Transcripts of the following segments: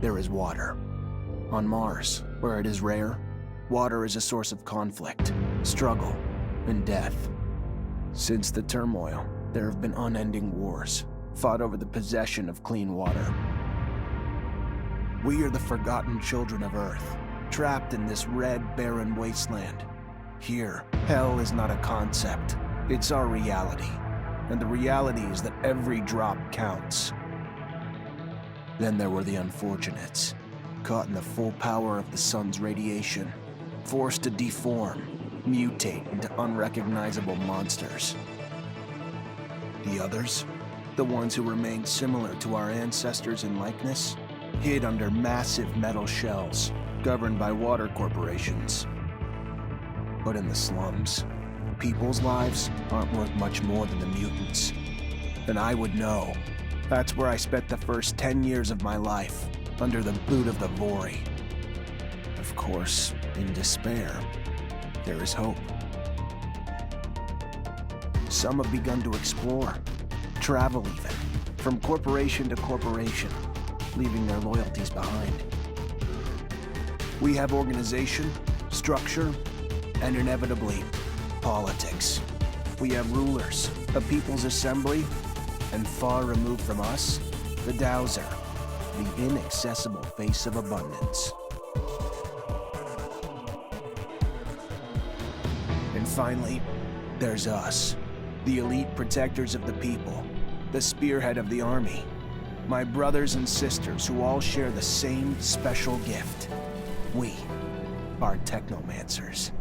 there is water. On Mars, where it is rare, water is a source of conflict, struggle, and death. Since the turmoil, there have been unending wars, fought over the possession of clean water. We are the forgotten children of Earth, trapped in this red, barren wasteland. Here, hell is not a concept, it's our reality. And the reality is that every drop counts. Then there were the unfortunates, caught in the full power of the sun's radiation, forced to deform, mutate into unrecognizable monsters. The others, the ones who remained similar to our ancestors in likeness, hid under massive metal shells, governed by water corporations. But in the slums, people's lives aren't worth much more than the mutants. And I would know. That's where I spent the first 10 years of my life, under the boot of the Vori. Of course, in despair, there is hope. Some have begun to explore, travel even, from corporation to corporation, leaving their loyalties behind. We have organization, structure, and inevitably, politics. We have rulers, a people's assembly, and far removed from us, the Dowser, the inaccessible face of abundance. And finally, there's us, the elite protectors of the people, the spearhead of the army, my brothers and sisters who all share the same special gift. We are Technomancers.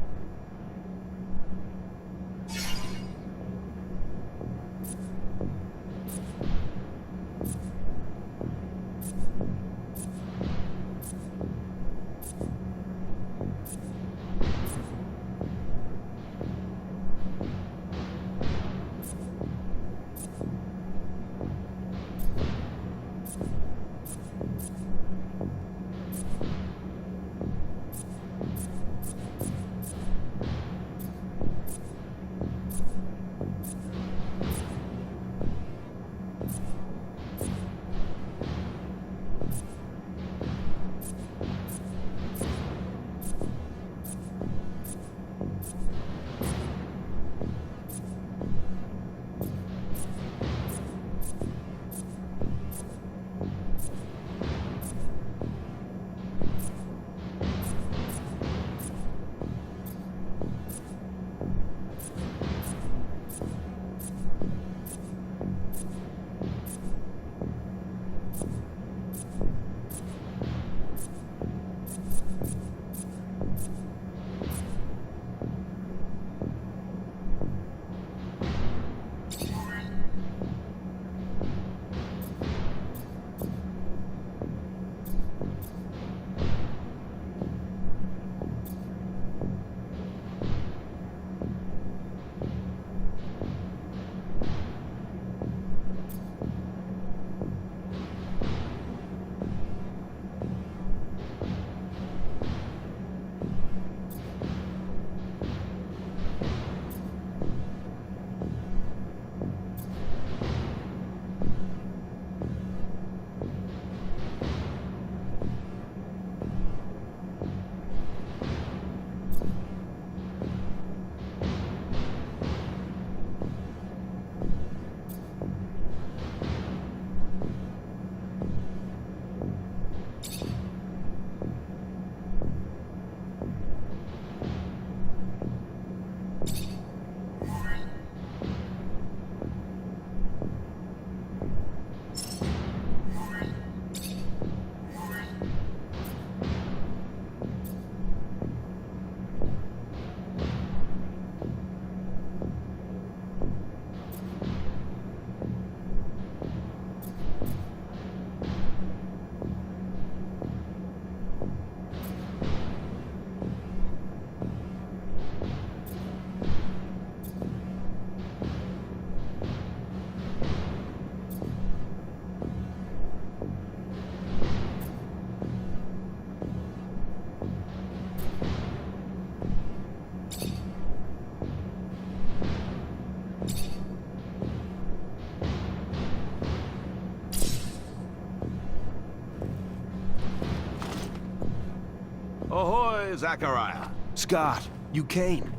Ahoy, Zachariah. Scott, you came.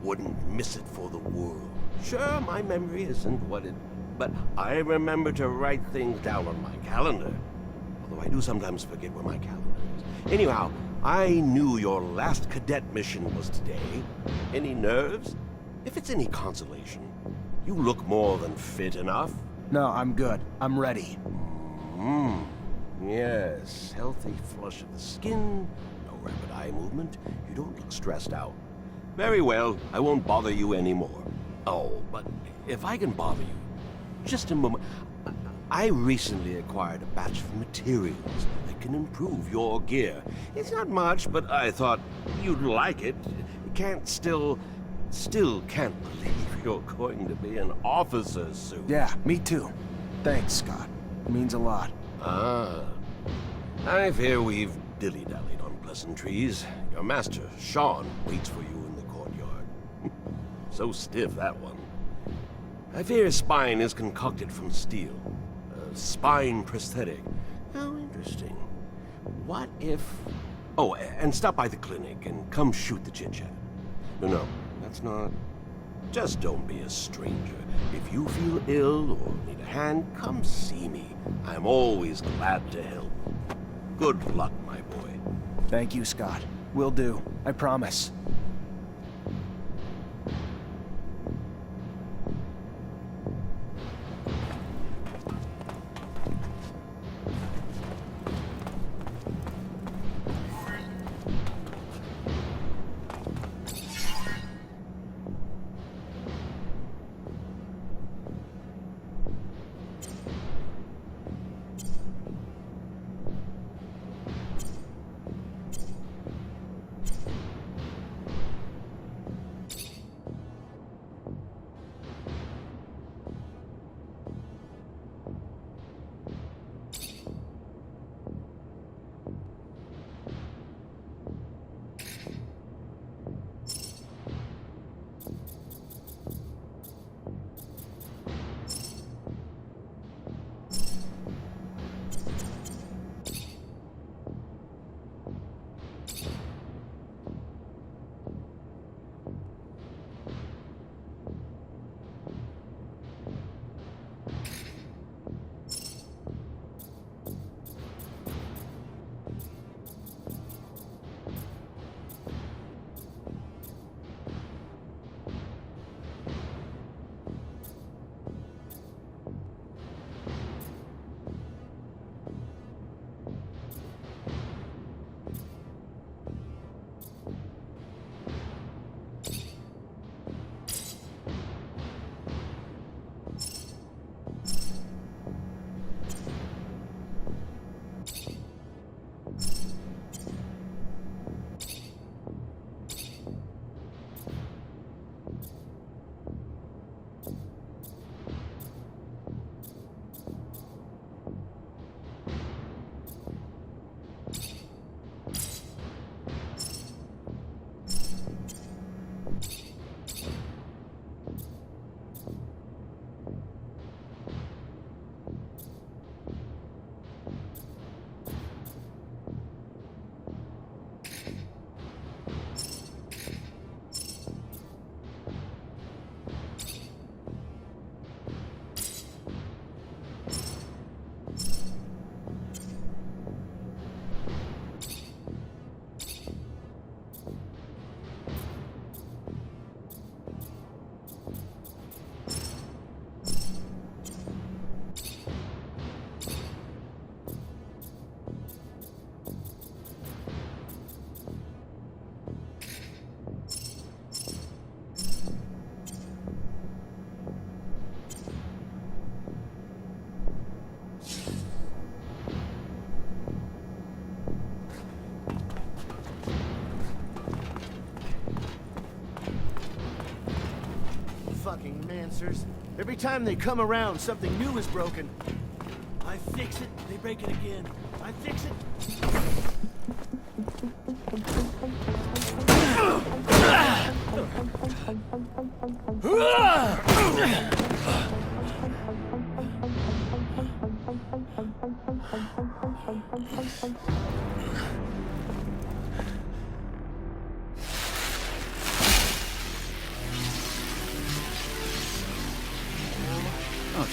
Wouldn't miss it for the world. Sure, my memory isn't what it... But I remember to write things down on my calendar. Although I do sometimes forget where my calendar is. Anyhow, I knew your last cadet mission was today. Any nerves? If it's any consolation, you look more than fit enough. No, I'm good. I'm ready. Yes, healthy flush of the skin, no rapid eye movement. You don't look stressed out. Very well, I won't bother you anymore. Oh, but if I can bother you, just a moment. I recently acquired a batch of materials that can improve your gear. It's not much, but I thought you'd like it. Still can't believe you're going to be an officer soon. Yeah, me too. Thanks, Scott. It means a lot. Ah. I fear we've dilly-dallied on pleasantries. Your master, Sean, waits for you in the courtyard. So stiff, that one. I fear his spine is concocted from steel. A spine prosthetic. How interesting. What if... Oh, and stop by the clinic and come shoot the chit-chat. No, that's not... Just don't be a stranger. If you feel ill or need a hand, come see me. I'm always glad to help. Good luck, my boy. Thank you, Scott. Will do. I promise. Fucking Mancers. Every time they come around, something new is broken. I fix it, they break it again. I fix it.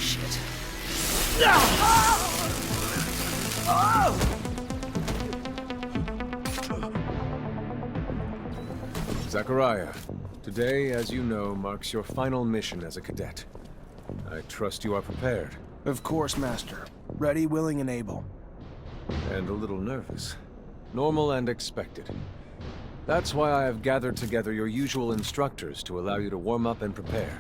shit. Zachariah, today, as you know, marks your final mission as a cadet. I trust you are prepared. Of course, Master. Ready, willing, and able. And a little nervous. Normal and expected. That's why I have gathered together your usual instructors to allow you to warm up and prepare.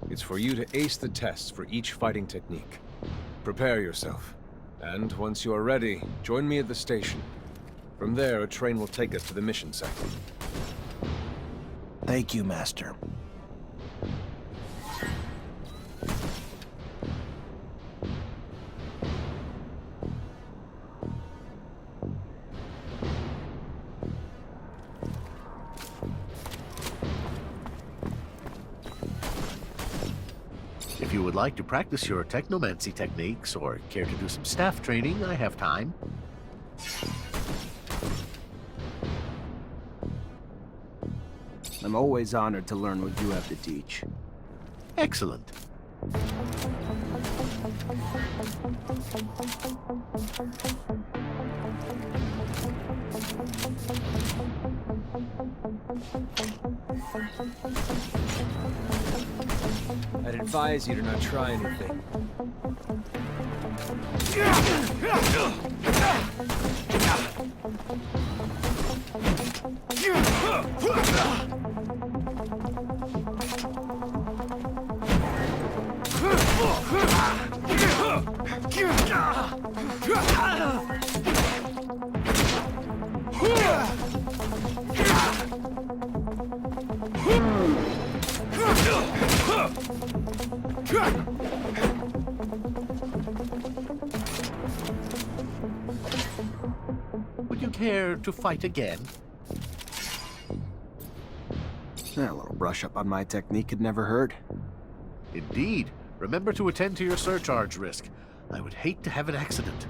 It's for you to ace the tests for each fighting technique. Prepare yourself. And once you are ready, join me at the station. From there, a train will take us to the mission site. Thank you, Master. If you would like to practice your technomancy techniques or care to do some staff training, I have time. I'm always honored to learn what you have to teach. Excellent. I'd advise you to not try anything. Would you care to fight again? A little brush up on my technique could never hurt. Indeed. Remember to attend to your surcharge risk. I would hate to have an accident.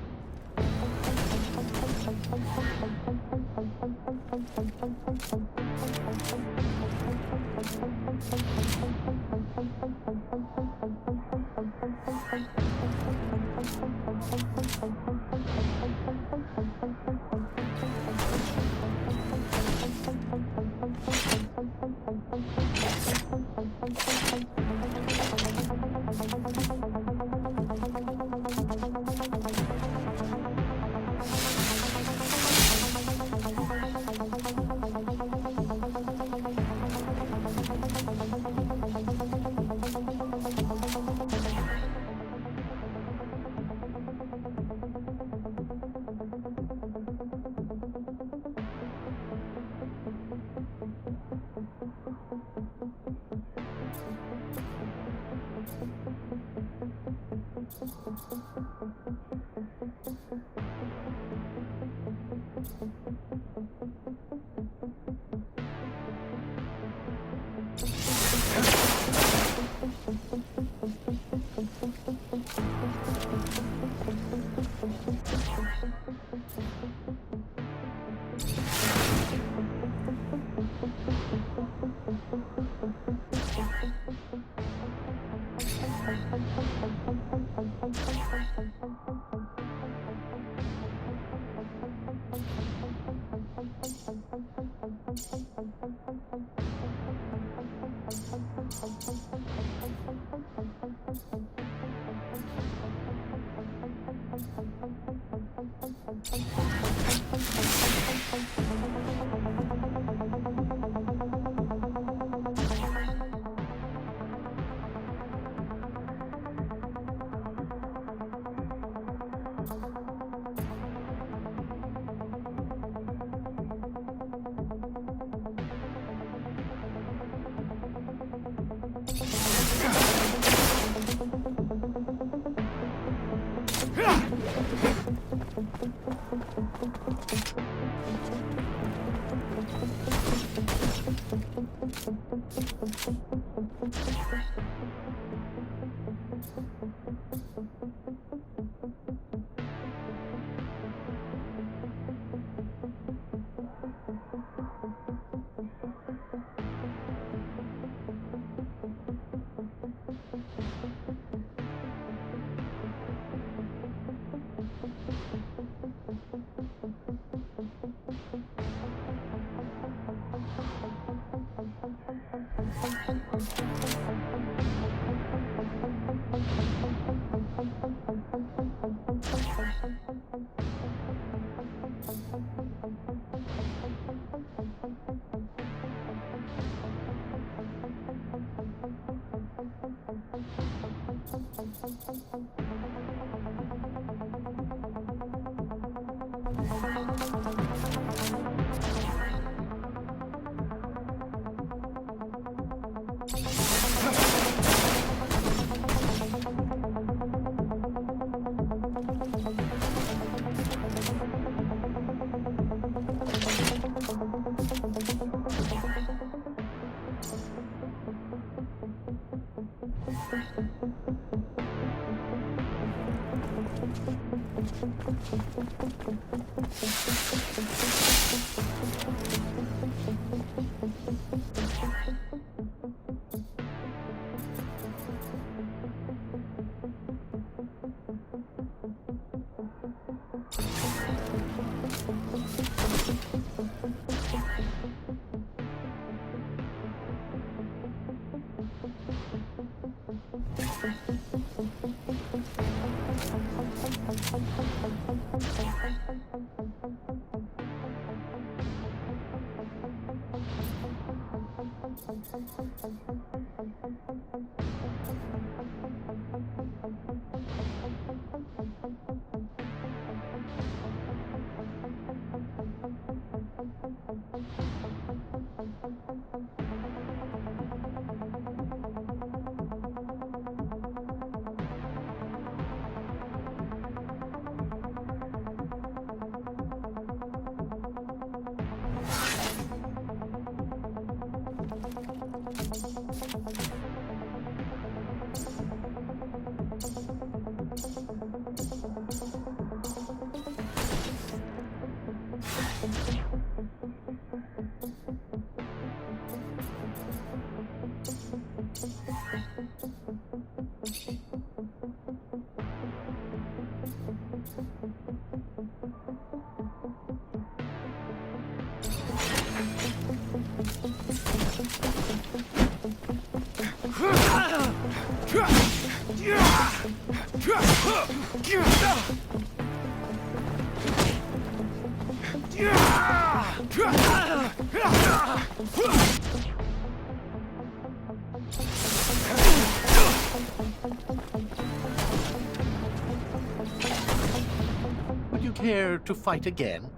Would you care to fight again?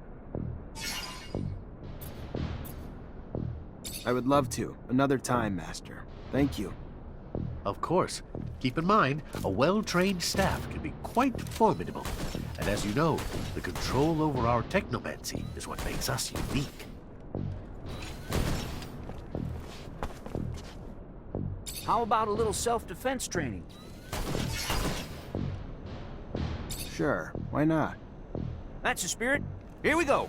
I would love to. Another time, Master. Thank you. Of course. Keep in mind, a well-trained staff can be quite formidable. And as you know, the control over our technomancy is what makes us unique. How about a little self-defense training? Sure, why not? That's the spirit. Here we go.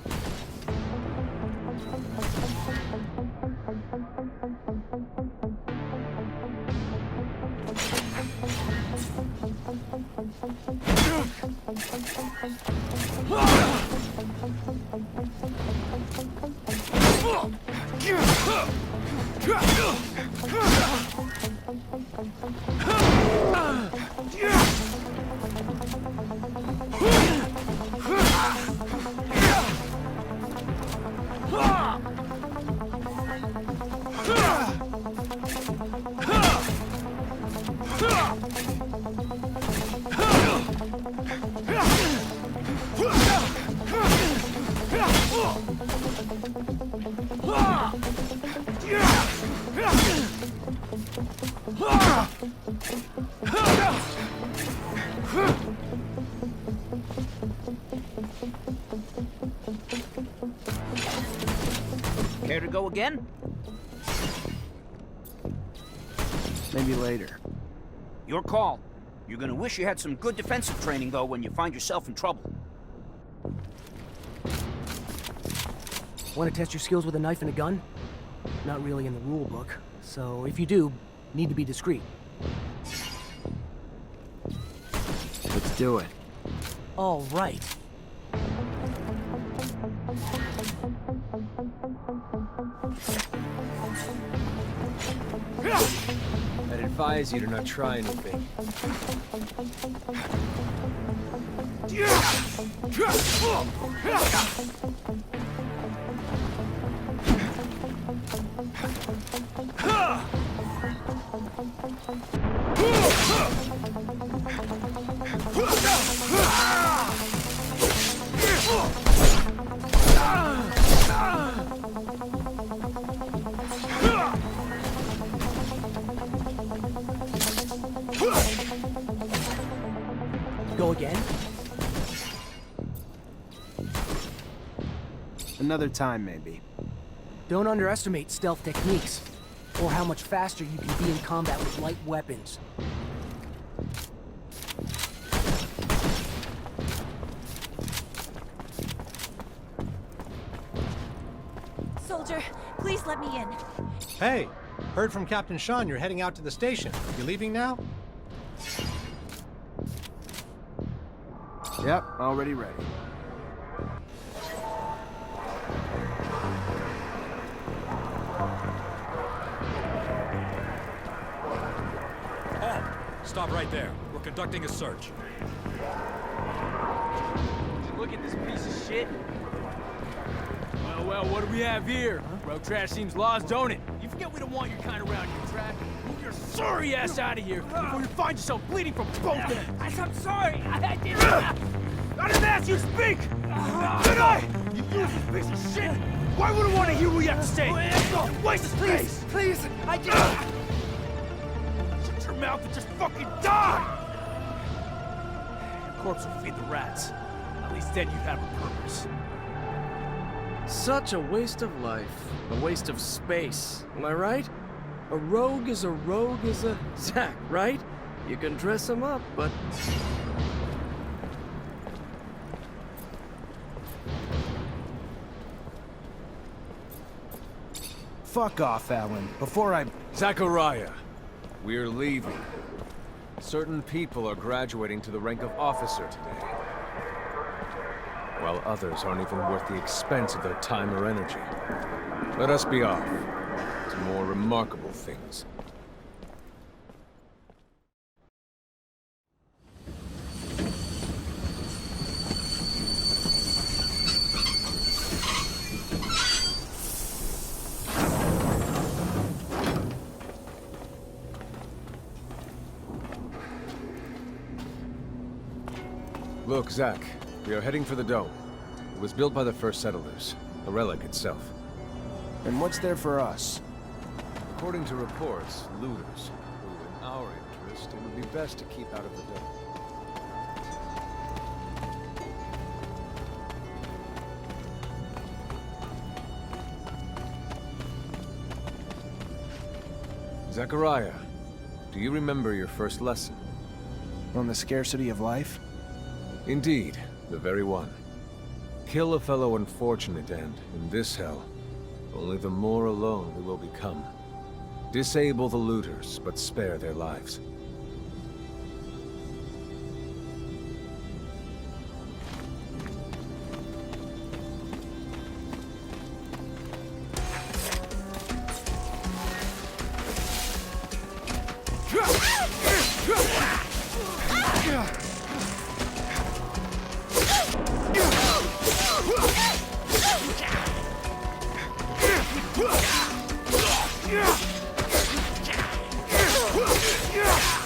Care to go again? Maybe later. Your call. You're gonna wish you had some good defensive training, though, when you find yourself in trouble. Want to test your skills with a knife and a gun? Not really in the rule book, so if you do, need to be discreet. Let's do it. All right. advise you to not try anything. Go again? Another time, maybe. Don't underestimate stealth techniques, or how much faster you can be in combat with light weapons. Soldier, please let me in. Hey, heard from Captain Sean you're heading out to the station. You leaving now? Yep, already ready. Halt! Stop right there. We're conducting a search. Look at this piece of shit. Well, what do we have here? Road trash seems lost, don't it? You forget we don't want your kind around here, Track. Move your sorry ass out of here before you find yourself bleeding from both ends. I'm sorry. I didn't. I didn't ask you to speak. Did I? You useless piece of shit. Why would I want to hear what you have to say? Waste of space. Please, I just... Shut your mouth and just fucking die. Your corpse will feed the rats. At least then you'd have a purpose. Such a waste of life. A waste of space. Am I right? A rogue is a Zack, right? You can dress him up, but... Fuck off, Alan, before I... Zachariah, we're leaving. Certain people are graduating to the rank of officer today, while others aren't even worth the expense of their time or energy. Let us be off to more remarkable things. Look, Zach, we are heading for the dome. It was built by the first settlers, a relic itself. And what's there for us? According to reports, looters, who in our interest, it would be best to keep out of the dome. Zachariah, do you remember your first lesson? On the scarcity of life? Indeed, the very one. Kill a fellow unfortunate and, in this hell, only the more alone we will become. Disable the looters, but spare their lives. Yeah!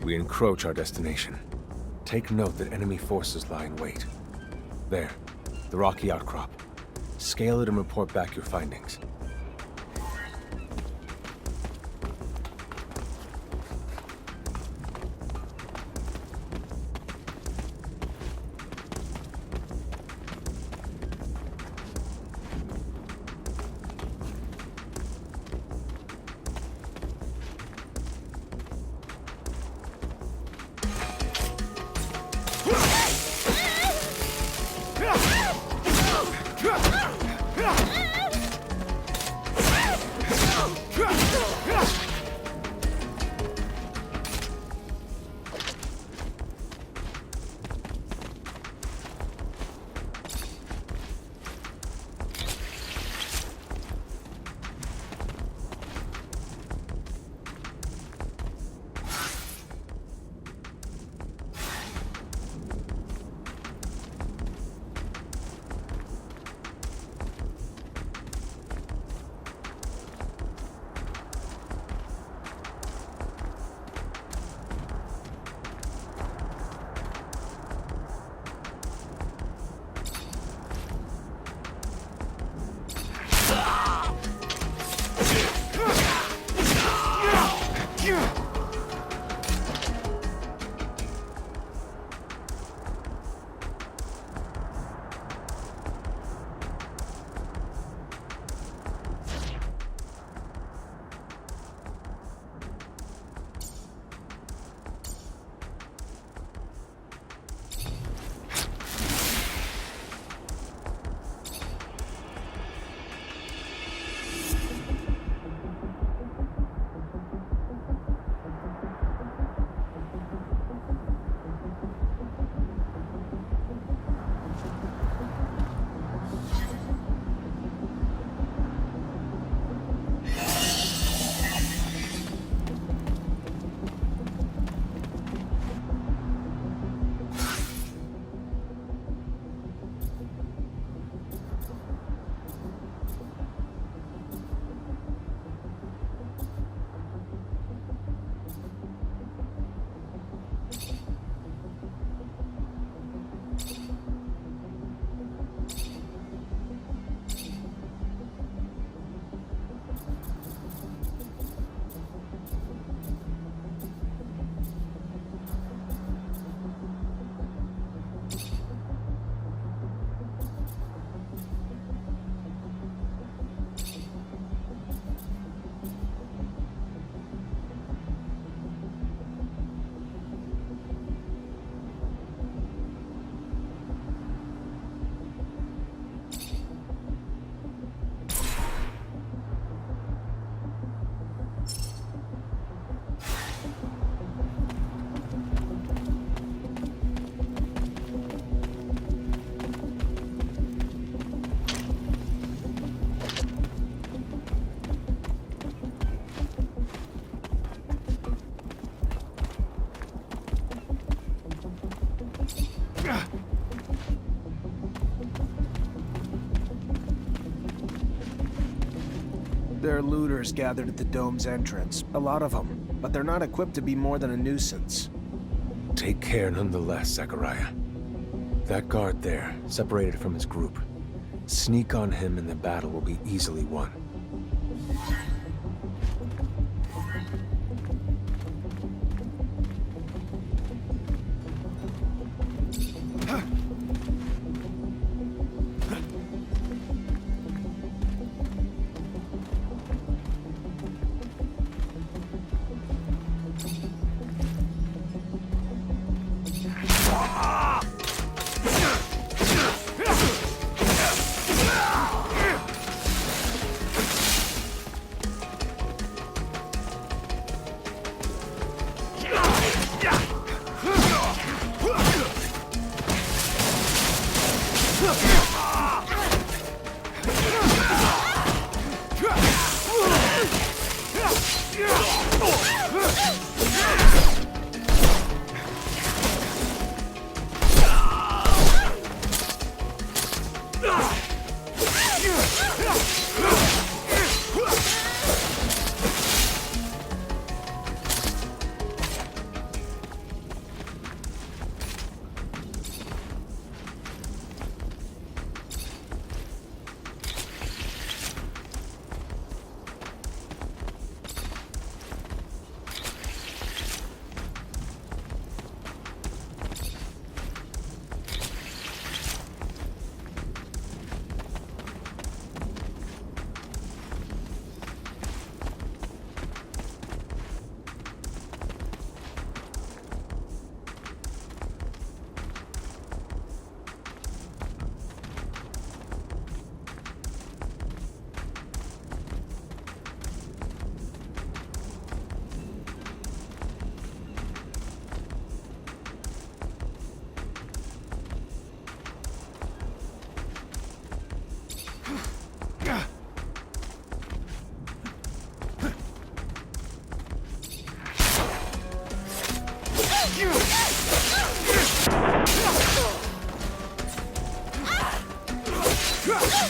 we encroach our destination. Take note that enemy forces lie in wait. There, the rocky outcrop. Scale it and report back your findings. There are looters gathered at the dome's entrance. A lot of them, but they're not equipped to be more than a nuisance. Take care nonetheless, Zachariah. That guard there, separated from his group. Sneak on him and the battle will be easily won. Yeah!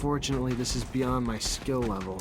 Unfortunately, this is beyond my skill level.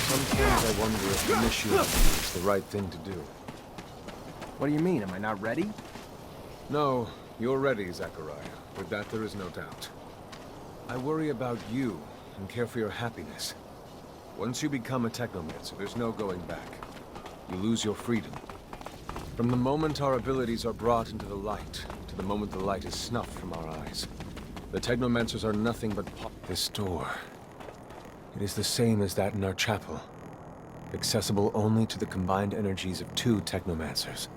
Sometimes I wonder if the mission is the right thing to do. What do you mean? Am I not ready? No, you're ready, Zachariah. With that, there is no doubt. I worry about you and care for your happiness. Once you become a Technomancer, there's no going back. You lose your freedom. From the moment our abilities are brought into the light, to the moment the light is snuffed from our eyes, the Technomancers are nothing but this door. It is the same as that in our chapel, accessible only to the combined energies of 2 Technomancers.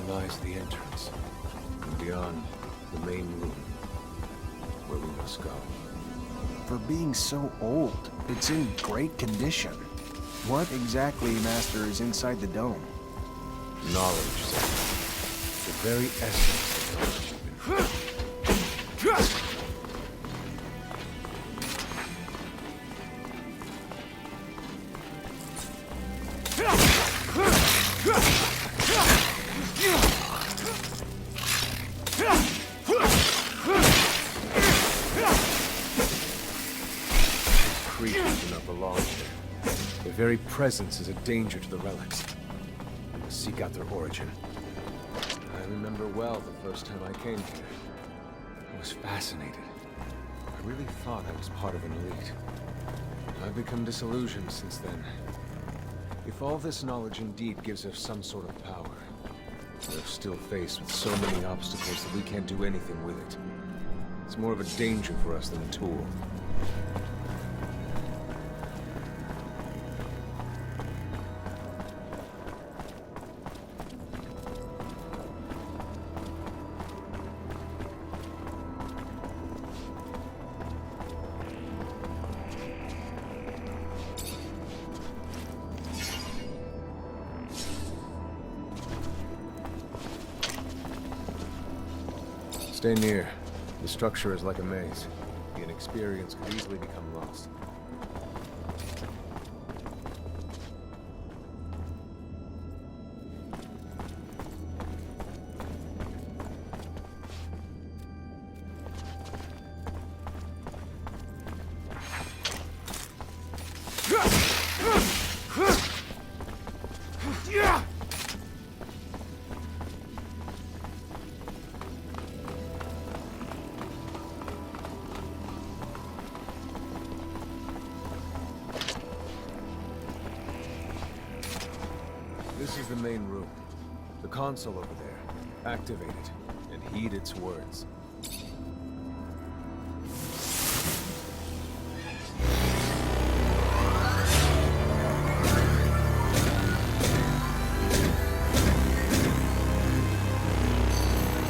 Lies the entrance, and beyond, the main room, where we must go. For being so old, it's in great condition. What exactly, Master, is inside the dome? Knowledge, Zach. The very essence of knowledge you've been. Creatures do not belong here. Their very presence is a danger to the relics. We must seek out their origin. I remember well the first time I came here. I was fascinated. I really thought I was part of an elite. I've become disillusioned since then. If all this knowledge indeed gives us some sort of power, we're still faced with so many obstacles that we can't do anything with it. It's more of a danger for us than a tool. Stay near. The structure is like a maze. The inexperience could easily become lost. This is the main room. The console over there. Activate it, and heed its words.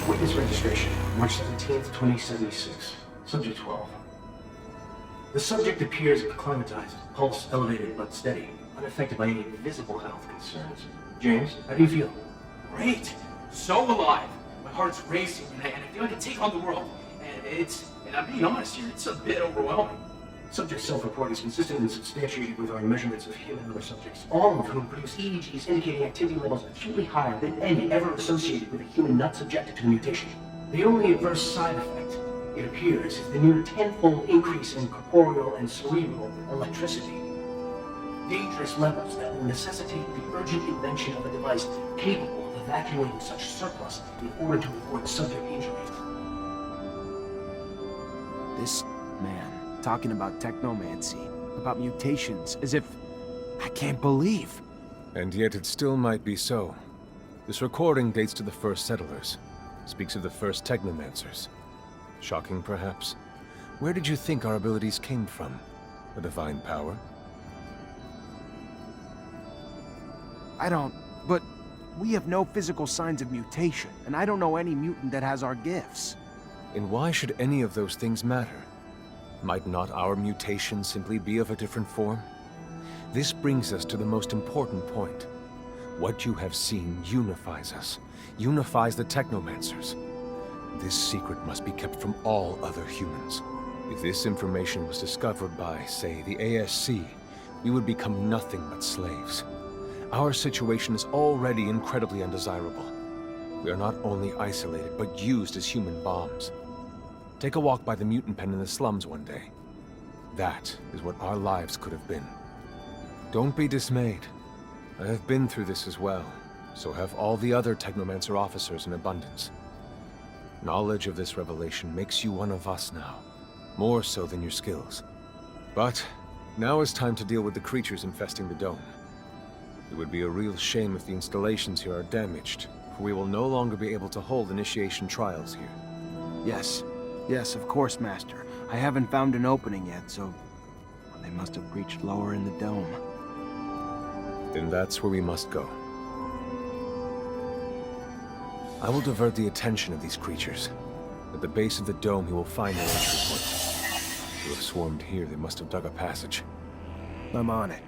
Witness registration, March 17th, 2076. Subject 12. The subject appears acclimatized, pulse elevated but steady, unaffected by any visible health concerns. James, how do you feel? Great! So alive! My heart's racing, and I feel like I can take on the world. And I'm being honest here, it's a bit overwhelming. Subject self-report is consistent and substantiated with our measurements of him and other subjects, all of whom produce EEGs indicating activity levels acutely higher than any ever associated with a human not subjected to the mutation. The only adverse side effect, it appears, is the near tenfold increase in corporeal and cerebral electricity. Dangerous levels that will necessitate the urgent invention of a device capable of evacuating such surplus in order to avoid subject injury. This man, talking about technomancy, about mutations, as if... I can't believe. And yet it still might be so. This recording dates to the first settlers. Speaks of the first Technomancers. Shocking, perhaps? Where did you think our abilities came from? A divine power? I don't... But we have no physical signs of mutation, and I don't know any mutant that has our gifts. And why should any of those things matter? Might not our mutation simply be of a different form? This brings us to the most important point. What you have seen unifies us, unifies the Technomancers. This secret must be kept from all other humans. If this information was discovered by, say, the ASC, we would become nothing but slaves. Our situation is already incredibly undesirable. We are not only isolated, but used as human bombs. Take a walk by the mutant pen in the slums one day. That is what our lives could have been. Don't be dismayed. I have been through this as well, so have all the other Technomancer officers in abundance. Knowledge of this revelation makes you one of us now, more so than your skills. But now is time to deal with the creatures infesting the dome. It would be a real shame if the installations here are damaged, for we will no longer be able to hold initiation trials here. Yes, of course, Master. I haven't found an opening yet, so... they must have breached lower in the dome. Then that's where we must go. I will divert the attention of these creatures. At the base of the dome, you will find their entry point. To have swarmed here, they must have dug a passage. I'm on it.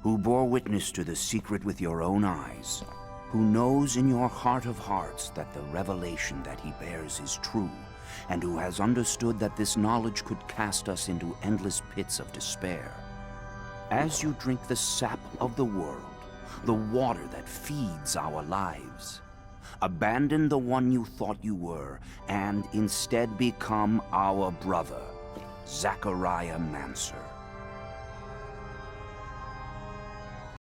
who bore witness to the secret with your own eyes, who knows in your heart of hearts that the revelation that he bears is true, and who has understood that this knowledge could cast us into endless pits of despair. As you drink the sap of the world, the water that feeds our lives, abandon the one you thought you were, and instead become our brother, Zachariah Mancer.